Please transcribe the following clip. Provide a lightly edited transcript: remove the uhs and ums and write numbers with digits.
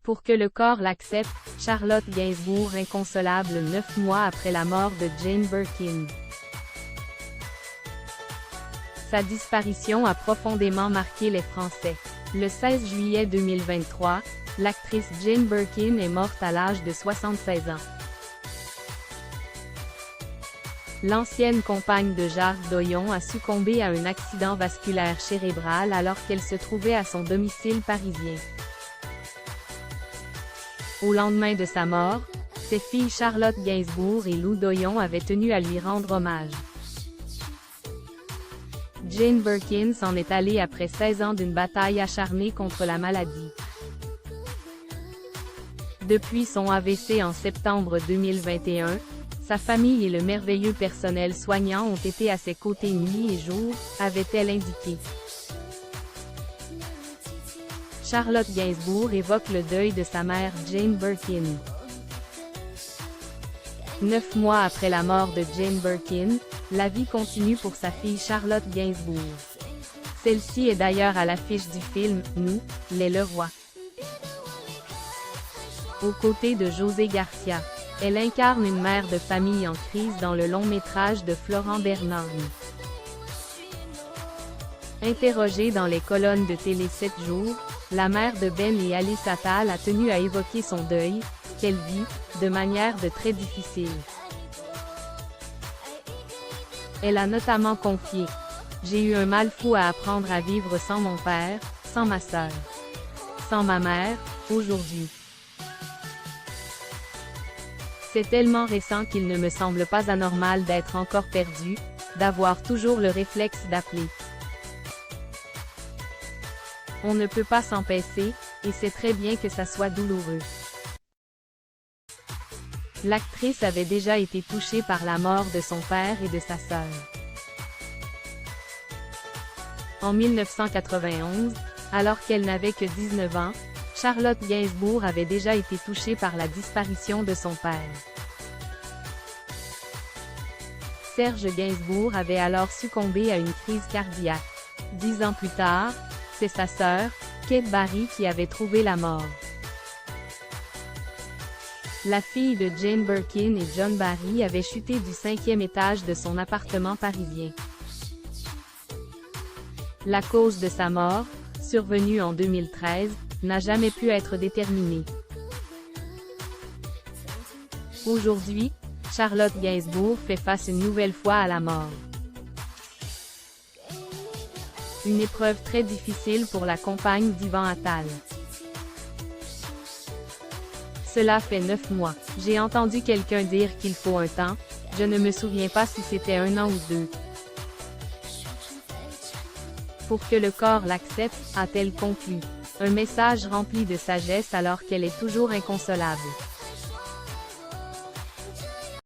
Pour que le corps l'accepte, Charlotte Gainsbourg inconsolable 9 mois après la mort de Jane Birkin. Sa disparition a profondément marqué les Français. Le 16 juillet 2023, l'actrice Jane Birkin est morte à l'âge de 76 ans. L'ancienne compagne de Jacques Doyon a succombé à un accident vasculaire cérébral alors qu'elle se trouvait à son domicile parisien. Au lendemain de sa mort, ses filles Charlotte Gainsbourg et Lou Doyon avaient tenu à lui rendre hommage. Jane Birkin s'en est allée après 16 ans d'une bataille acharnée contre la maladie. Depuis son AVC en septembre 2021, sa famille et le merveilleux personnel soignant ont été à ses côtés nuit et jour, avait-elle indiqué. Charlotte Gainsbourg évoque le deuil de sa mère Jane Birkin. 9 mois après la mort de Jane Birkin, la vie continue pour sa fille Charlotte Gainsbourg. Celle-ci est d'ailleurs à l'affiche du film « Nous, les Leroy ». Aux côtés de José Garcia, elle incarne une mère de famille en crise dans le long-métrage de Florent Bernard. Interrogée dans les colonnes de Télé 7 jours, la mère de Ben et Alice Attal a tenu à évoquer son deuil, qu'elle vit, de manière très difficile. Elle a notamment confié « J'ai eu un mal fou à apprendre à vivre sans mon père, sans ma sœur, sans ma mère, aujourd'hui. C'est tellement récent qu'il ne me semble pas anormal d'être encore perdu, d'avoir toujours le réflexe d'appeler. On ne peut pas s'empêcher, et c'est très bien que ça soit douloureux. » L'actrice avait déjà été touchée par la mort de son père et de sa sœur. En 1991, alors qu'elle n'avait que 19 ans, Charlotte Gainsbourg avait déjà été touchée par la disparition de son père. Serge Gainsbourg avait alors succombé à une crise cardiaque. 10 ans plus tard, c'est sa sœur, Kate Barry qui avait trouvé la mort. La fille de Jane Birkin et John Barry avait chuté du 5e étage de son appartement parisien. La cause de sa mort, survenue en 2013, n'a jamais pu être déterminée. Aujourd'hui, Charlotte Gainsbourg fait face une nouvelle fois à la mort. Une épreuve très difficile pour la compagne d'Ivan Attal. Cela fait 9 mois. J'ai entendu quelqu'un dire qu'il faut un temps, je ne me souviens pas si c'était 1 an ou 2. Pour que le corps l'accepte, a-t-elle conclu. Un message rempli de sagesse alors qu'elle est toujours inconsolable.